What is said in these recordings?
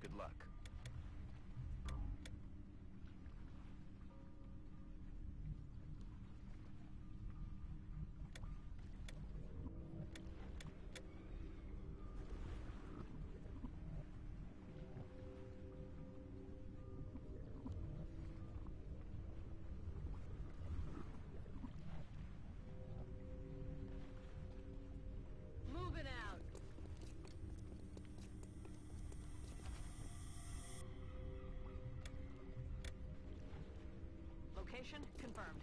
Good luck. Moving out. Location confirmed.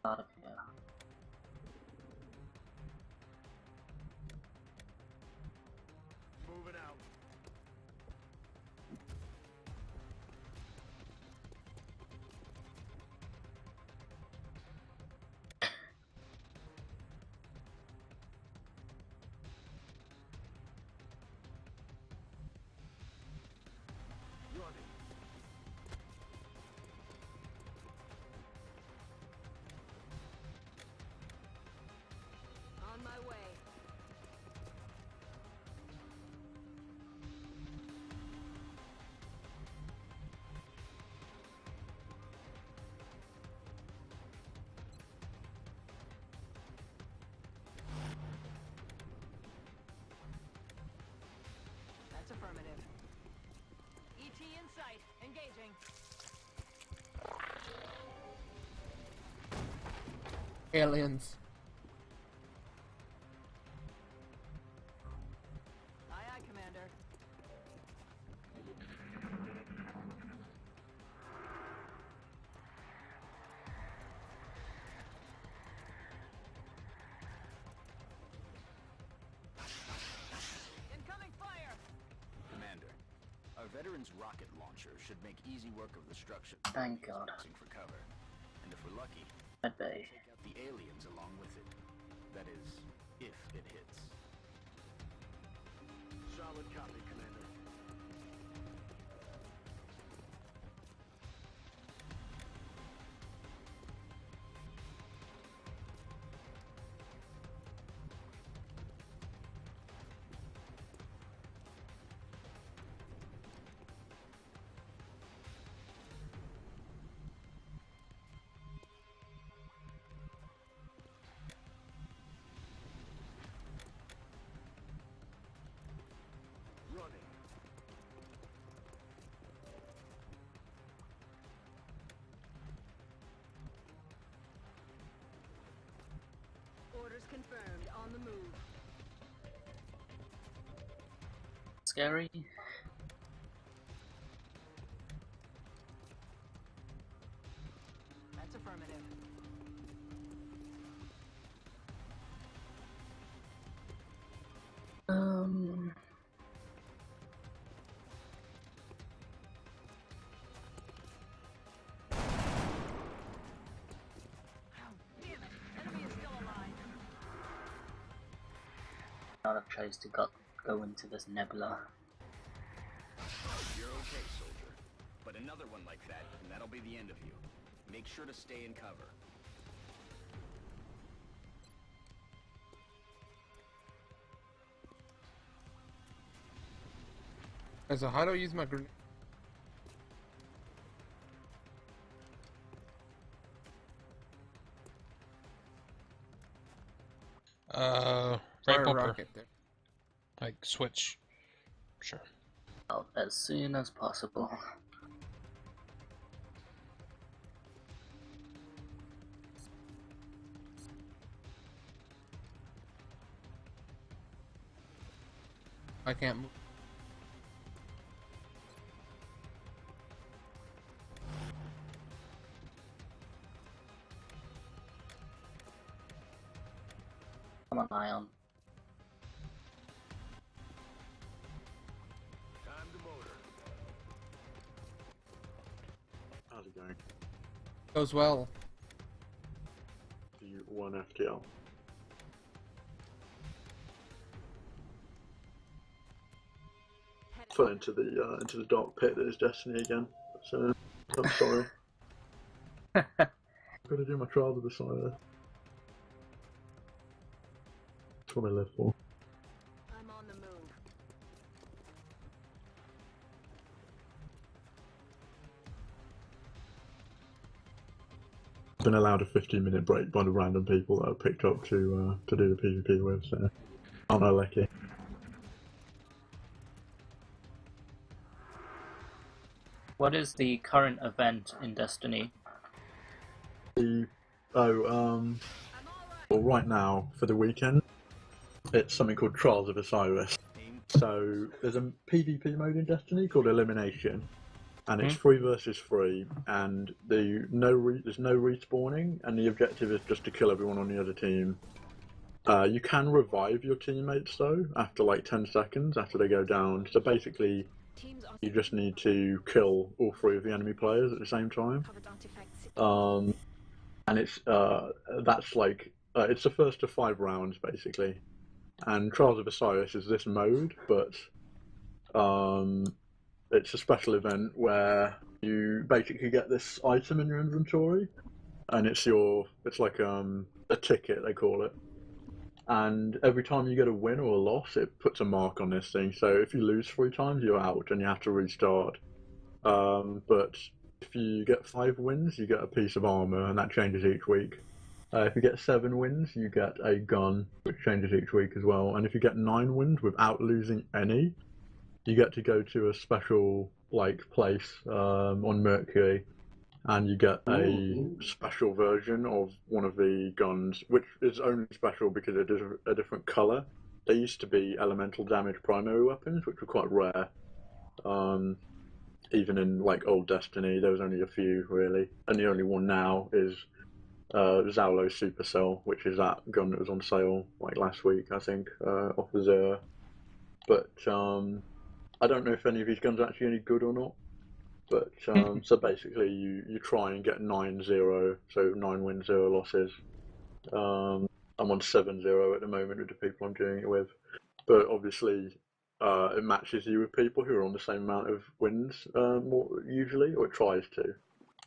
Out of here. Moving out. Running. On my way. That's affirmative. ET in sight. Engaging. Aliens. Aye, aye, Commander. Incoming fire! Commander, our veteran's rocket launcher should make easy work of the structure. Thank God. For cover. And if we're lucky, I'd be. take out the aliens along with it. That is, if it hits. Solid copy, Commander. Running. Orders confirmed. On the move. Scary. That's affirmative. Um. Ow, damn it! Enemy is still alive. I'd have chose to go into this nebula. You're okay, soldier. But another one like that, and that'll be the end of you. Make sure to stay in cover. So how do I use my grenade? Right Fire a bumper. rocket there. Like switch. Sure. Out as soon as possible. I can't move. Come on, Ion. Time to motor. How's it going? Goes well. The 1 FTL. Fell into the dark pit that is Destiny again. So I'm sorry. I've got to do my trial to the side. That's what I live for. I'm on the move. Been allowed a 15-minute break by the random people that I picked up to do the PvP with, so aren't I lucky? What is the current event in Destiny? Well, right now for the weekend, it's something called Trials of Osiris. So there's a PvP mode in Destiny called Elimination, and it's 3 versus 3, and there's no respawning, and the objective is just to kill everyone on the other team. You can revive your teammates though after like 10 seconds after they go down. So basically, you just need to kill all 3 of the enemy players at the same time. And it's that's like it's the first of 5 rounds basically. And Trials of Osiris is this mode, but it's a special event where you basically get this item in your inventory, and it's like a ticket they call it. And every time you get a win or a loss, it puts a mark on this thing. So if you lose 3 times, you're out and you have to restart. But if you get 5 wins, you get a piece of armor, and that changes each week. If you get 7 wins, you get a gun, which changes each week as well. And if you get 9 wins without losing any, you get to go to a special place on Mercury, and you get a special version of one of the guns, which is only special because it is a different color. There used to be elemental damage primary weapons, which were quite rare. Even in old Destiny, there was only a few really, and the only one now is Zaulo Supercell, which is that gun that was on sale last week, I think, off the Zera. But I don't know if any of these guns are actually any good or not. But so basically, you try and get 9-0, so 9 wins, 0 losses. I'm on 7-0 at the moment with the people I'm doing it with, but obviously it matches you with people who are on the same amount of wins more usually, or it tries to.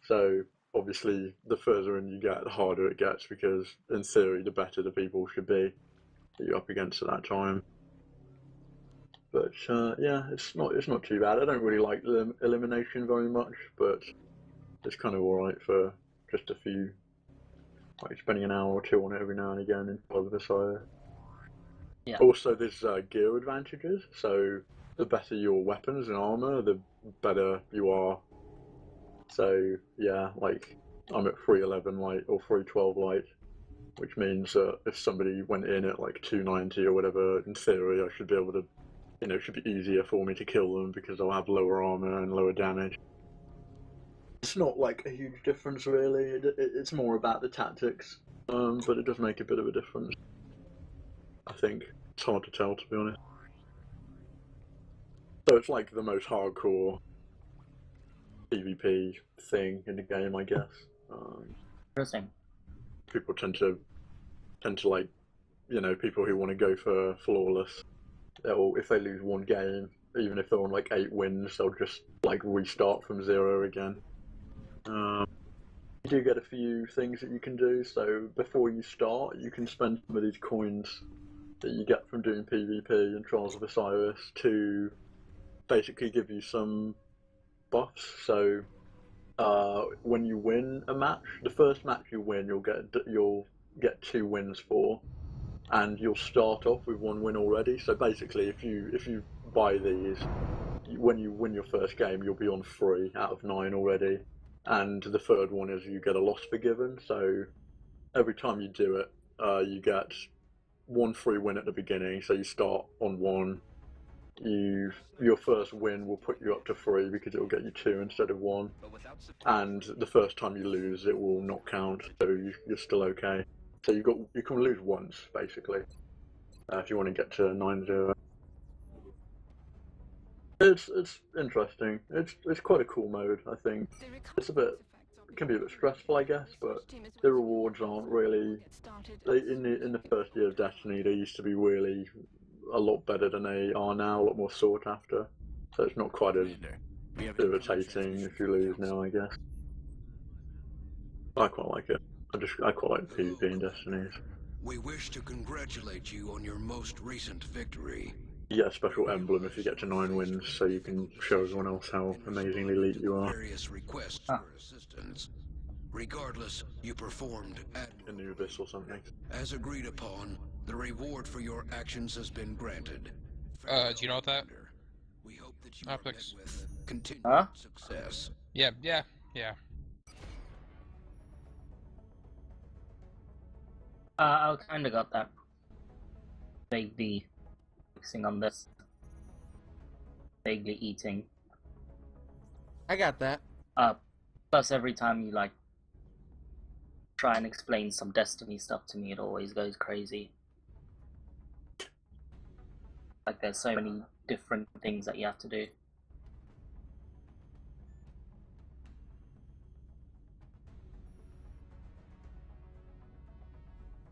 So obviously, the further in you get, the harder it gets, because in theory, the better the people should be that you're up against at that time. But yeah, it's not too bad. I don't really like the elimination very much, but it's kind of alright for just a few, spending an hour or 2 on it every now and again in Trials of Osiris. Yeah. Also, there's gear advantages, so the better your weapons and armor, the better you are. So yeah, I'm at 311 light or 312 light, which means that if somebody went in at 290 or whatever, in theory I should be able to, it should be easier for me to kill them because I'll have lower armor and lower damage. It's not a huge difference really, it's more about the tactics, but it does make a bit of a difference. I think it's hard to tell, to be honest. So it's the most hardcore PvP thing in the game, I guess. Interesting. People tend to people who want to go for flawless, if they lose 1 game, even if they're on 8 wins, they'll just restart from 0 again. You do get a few things that you can do. So before you start, you can spend some of these coins that you get from doing PvP and Trials of Osiris to basically give you some buffs. So when you win a match, the first match you win, you'll get 2 wins for, and you'll start off with 1 win already. So basically, if you buy these, when you win your first game, you'll be on 3 out of 9 already. And the third one is you get a loss forgiven. So every time you do it, you get 1 free win at the beginning. So you start on 1. Your first win will put you up to 3 because it will get you 2 instead of 1. And the first time you lose, it will not count. So you're still okay. So you can lose once basically if you want to get to 9-0. It's interesting. It's quite a cool mode, I think. It can be a bit stressful, I guess, but the rewards aren't really. In the first year of Destiny, they used to be really a lot better than they are now, a lot more sought after. So it's not quite as irritating if you lose now, I guess. I quite like it. I quite like PvP in Destiny. we wish to congratulate you on your most recent victory. You get a special emblem if you get to 9 wins, so you can show everyone else how amazingly elite you are. Various requests Ah. for assistance. Regardless, you performed admirably. Anubis or something. As agreed upon, the reward for your actions has been granted. Do you know what that? We hope that you are met Optics. with continued Huh? success. Yeah. I kinda got that. Vaguely focusing on this. Vaguely eating. I got that. Plus every time you like try and explain some Destiny stuff to me, it always goes crazy. Like there's so many different things that you have to do.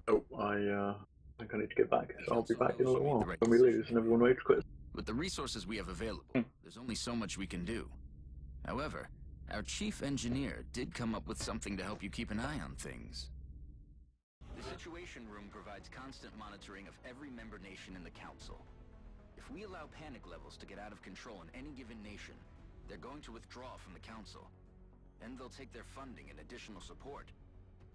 Oh, I think I need to get back, so I'll be back in a little while. When we lose and everyone rage quits. With the resources we have available, there's only so much we can do. However, our chief engineer did come up with something to help you keep an eye on things. The Situation Room provides constant monitoring of every member nation in the Council. If we allow panic levels to get out of control in any given nation, they're going to withdraw from the Council. Then they'll take their funding and additional support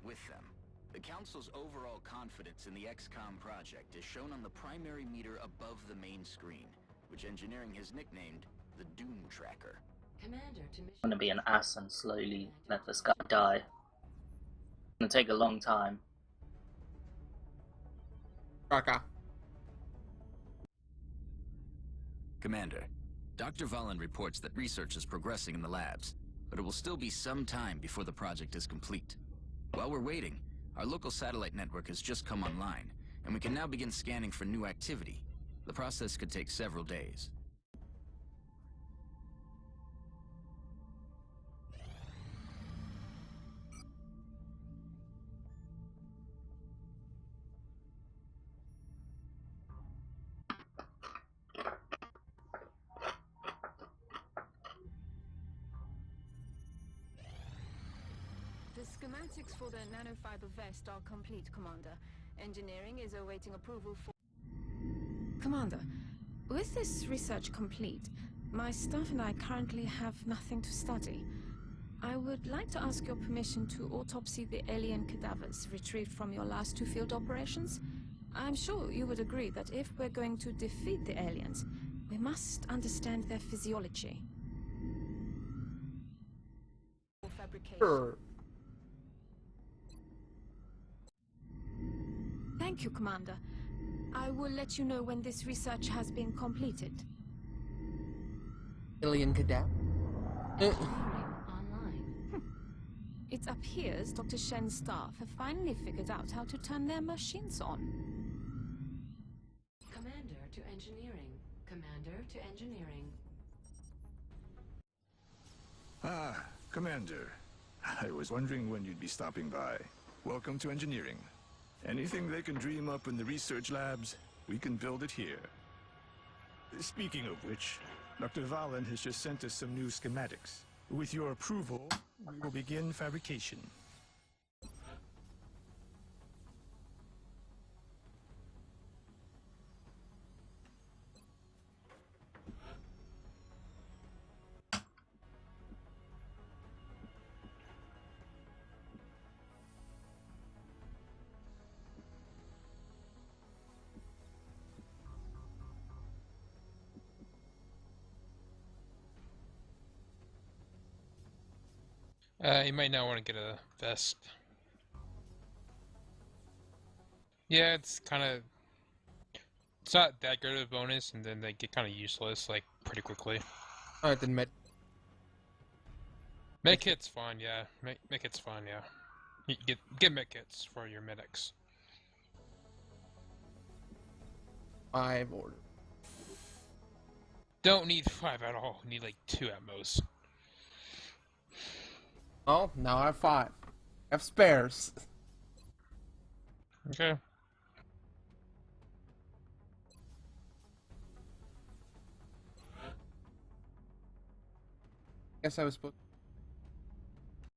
with them. The Council's overall confidence in the XCOM project is shown on the primary meter above the main screen, which engineering has nicknamed the Doom Tracker. Commander to mission. I'm gonna be an ass and slowly let this guy die. It's gonna take a long time. Raka. Commander, Dr. Valen reports that research is progressing in the labs, but it will still be some time before the project is complete. While we're waiting, our local satellite network has just come online, and we can now begin scanning for new activity. The process could take several days. The schematics for the nanofiber vest are complete, Commander. Engineering is awaiting approval for... Commander, with this research complete, my staff and I currently have nothing to study. I would like to ask your permission to autopsy the alien cadavers retrieved from your last 2 field operations. I'm sure you would agree that if we're going to defeat the aliens, we must understand their physiology. Fabrication. Sure. Thank you, Commander. I will let you know when this research has been completed. Alien cadet. Online. It appears Dr. Shen's staff have finally figured out how to turn their machines on. Commander to engineering. Commander to engineering. Ah, Commander. I was wondering when you'd be stopping by. Welcome to engineering. Anything they can dream up in the research labs, we can build it here. Speaking of which, Dr. Valen has just sent us some new schematics. With your approval, we will begin fabrication. You might not want to get a vest. Yeah, it's kind of... It's not that good of a bonus, and then they get kind of useless, like, pretty quickly. Alright, then med. Medkit's fine, yeah. Medkit's fine, yeah. You get medkits for your medics. 5 order. Don't need 5 at all. Need like 2 at most. Oh, now I have 5. I have spares. Okay. Guess I was supposed